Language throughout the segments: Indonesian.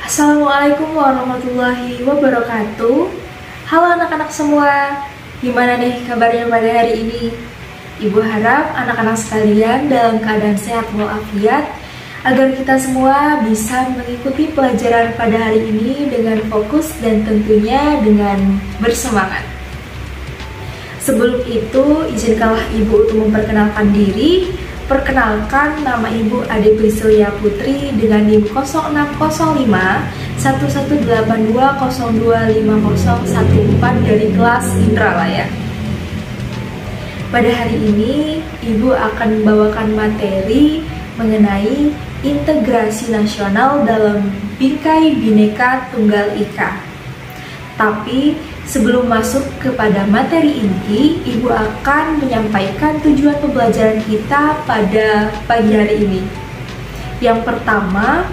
Assalamualaikum warahmatullahi wabarakatuh. Halo anak-anak semua, gimana nih kabarnya pada hari ini? Ibu harap anak-anak sekalian dalam keadaan sehat walafiat, agar kita semua bisa mengikuti pelajaran pada hari ini dengan fokus dan tentunya dengan bersemangat. Sebelum itu, izinkanlah Ibu untuk memperkenalkan diri. Perkenalkan, nama Ibu Ade Priscilia Putri dengan NIM 0605 1182025014 dari kelas Indralaya. Pada hari ini, Ibu akan membawakan materi mengenai integrasi nasional dalam Bingkai Bhinneka Tunggal Ika. Tapi sebelum masuk kepada materi inti, Ibu akan menyampaikan tujuan pembelajaran kita pada pagi hari ini. Yang pertama,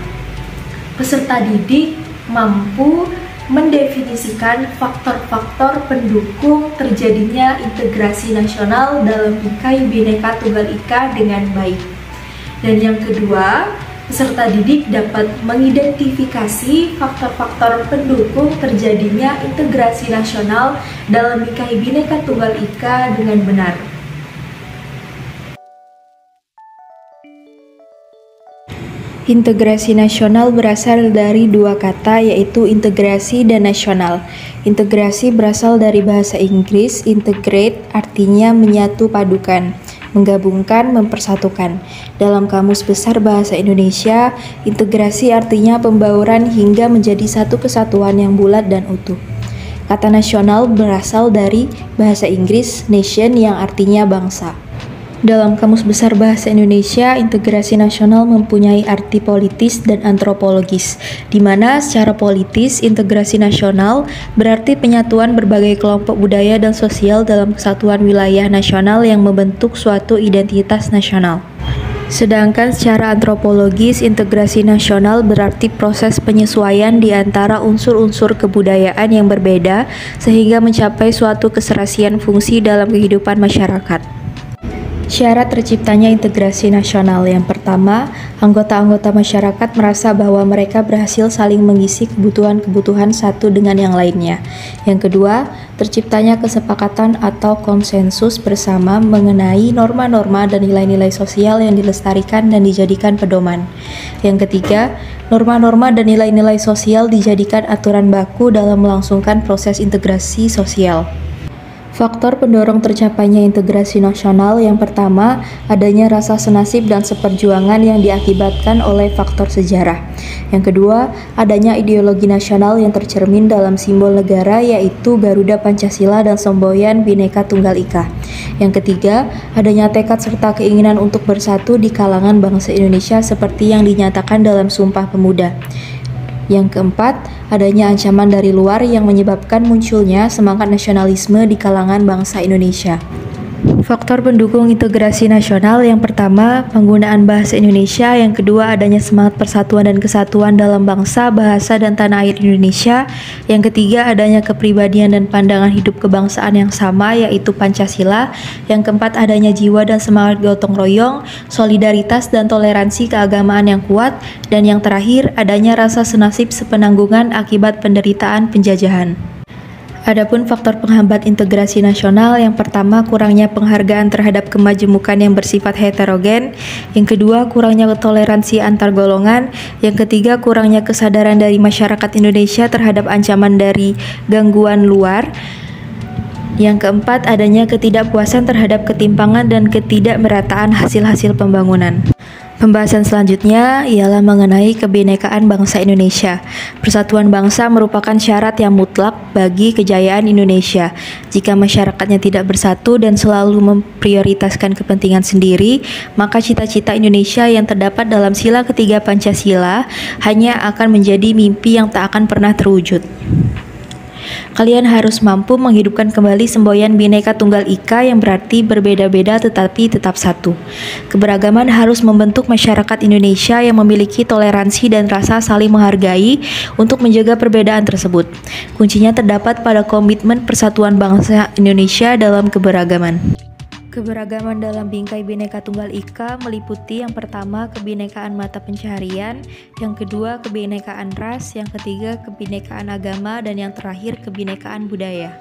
peserta didik mampu mendefinisikan faktor-faktor pendukung terjadinya integrasi nasional dalam Bingkai Bhinneka Tunggal Ika dengan baik. Dan yang kedua, peserta didik dapat mengidentifikasi faktor-faktor pendukung terjadinya integrasi nasional dalam Bingkai Bhinneka Tunggal Ika dengan benar. Integrasi nasional berasal dari dua kata, yaitu integrasi dan nasional. Integrasi berasal dari bahasa Inggris, integrate, artinya menyatu padukan, menggabungkan, mempersatukan. Dalam Kamus Besar Bahasa Indonesia, integrasi artinya pembauran hingga menjadi satu kesatuan yang bulat dan utuh. Kata nasional berasal dari bahasa Inggris, nation, yang artinya bangsa. Dalam Kamus Besar Bahasa Indonesia, integrasi nasional mempunyai arti politis dan antropologis, di mana secara politis, integrasi nasional berarti penyatuan berbagai kelompok budaya dan sosial dalam kesatuan wilayah nasional yang membentuk suatu identitas nasional. Sedangkan secara antropologis, integrasi nasional berarti proses penyesuaian di antara unsur-unsur kebudayaan yang berbeda sehingga mencapai suatu keserasian fungsi dalam kehidupan masyarakat. Syarat terciptanya integrasi nasional. Yang pertama, anggota-anggota masyarakat merasa bahwa mereka berhasil saling mengisi kebutuhan-kebutuhan satu dengan yang lainnya. Yang kedua, terciptanya kesepakatan atau konsensus bersama mengenai norma-norma dan nilai-nilai sosial yang dilestarikan dan dijadikan pedoman. Yang ketiga, norma-norma dan nilai-nilai sosial dijadikan aturan baku dalam melangsungkan proses integrasi sosial. Faktor pendorong tercapainya integrasi nasional yang pertama, adanya rasa senasib dan seperjuangan yang diakibatkan oleh faktor sejarah. Yang kedua, adanya ideologi nasional yang tercermin dalam simbol negara yaitu Garuda Pancasila dan semboyan Bhinneka Tunggal Ika. Yang ketiga, adanya tekad serta keinginan untuk bersatu di kalangan bangsa Indonesia seperti yang dinyatakan dalam Sumpah Pemuda. Yang keempat, adanya ancaman dari luar yang menyebabkan munculnya semangat nasionalisme di kalangan bangsa Indonesia. Faktor pendukung integrasi nasional yang pertama, penggunaan bahasa Indonesia. Yang kedua, adanya semangat persatuan dan kesatuan dalam bangsa, bahasa, dan tanah air Indonesia. Yang ketiga, adanya kepribadian dan pandangan hidup kebangsaan yang sama, yaitu Pancasila. Yang keempat, adanya jiwa dan semangat gotong royong, solidaritas, dan toleransi keagamaan yang kuat. Dan yang terakhir, adanya rasa senasib sepenanggungan akibat penderitaan penjajahan. Adapun faktor penghambat integrasi nasional, yang pertama, kurangnya penghargaan terhadap kemajemukan yang bersifat heterogen. Yang kedua, kurangnya toleransi antar golongan. Yang ketiga, kurangnya kesadaran dari masyarakat Indonesia terhadap ancaman dari gangguan luar. Yang keempat, adanya ketidakpuasan terhadap ketimpangan dan ketidakmerataan hasil-hasil pembangunan. Pembahasan selanjutnya ialah mengenai kebinekaan bangsa Indonesia. Persatuan bangsa merupakan syarat yang mutlak bagi kejayaan Indonesia. Jika masyarakatnya tidak bersatu dan selalu memprioritaskan kepentingan sendiri, maka cita-cita Indonesia yang terdapat dalam sila ketiga Pancasila hanya akan menjadi mimpi yang tak akan pernah terwujud. Kalian harus mampu menghidupkan kembali semboyan Bhinneka Tunggal Ika yang berarti berbeda-beda tetapi tetap satu. Keberagaman harus membentuk masyarakat Indonesia yang memiliki toleransi dan rasa saling menghargai untuk menjaga perbedaan tersebut. Kuncinya terdapat pada komitmen persatuan bangsa Indonesia dalam keberagaman. Keberagaman dalam bingkai Bhinneka Tunggal Ika meliputi yang pertama kebinekaan mata pencaharian, yang kedua kebinekaan ras, yang ketiga kebinekaan agama, dan yang terakhir kebinekaan budaya.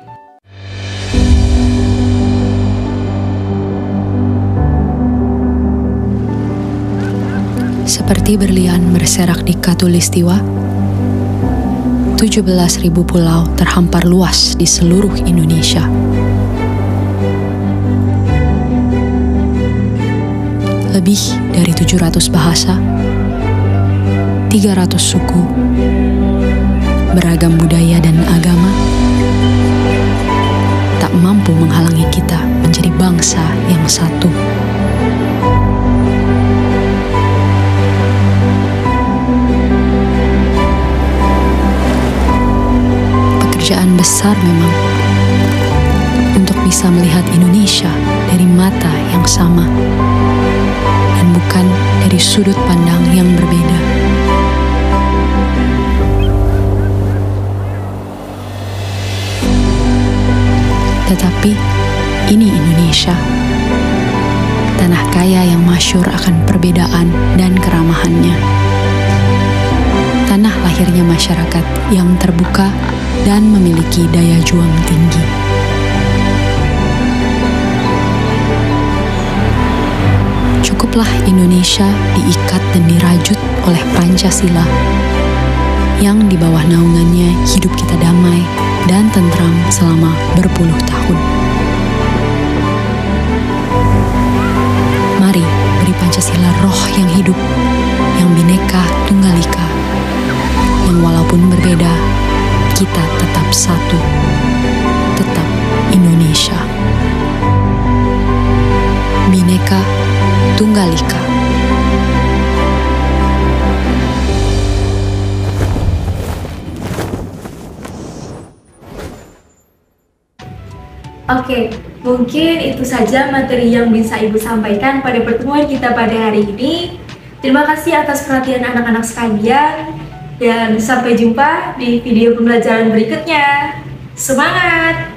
Seperti berlian berserak di Khatulistiwa, 17.000 pulau terhampar luas di seluruh Indonesia. Lebih dari 700 bahasa, 300 suku, beragam budaya dan agama, tak mampu menghalangi kita menjadi bangsa yang satu. Pekerjaan besar memang untuk bisa melihat Indonesia dari mata yang sama dan bukan dari sudut pandang yang berbeda. Tetapi ini Indonesia, tanah kaya yang masyhur akan perbedaan dan keramahannya. Tanah lahirnya masyarakat yang terbuka dan memiliki daya juang tinggi. Cukuplah Indonesia diikat dan dirajut oleh Pancasila, yang di bawah naungannya hidup kita damai dan tentram selama berpuluh tahun. Mari beri Pancasila roh yang hidup, yang Bhinneka Tunggal Ika, yang walaupun berbeda, kita tetap satu, tetap Indonesia. Bhinneka Tunggal Ika. Oke, mungkin itu saja materi yang bisa Ibu sampaikan pada pertemuan kita pada hari ini. Terima kasih atas perhatian anak-anak sekalian, dan sampai jumpa di video pembelajaran berikutnya. Semangat!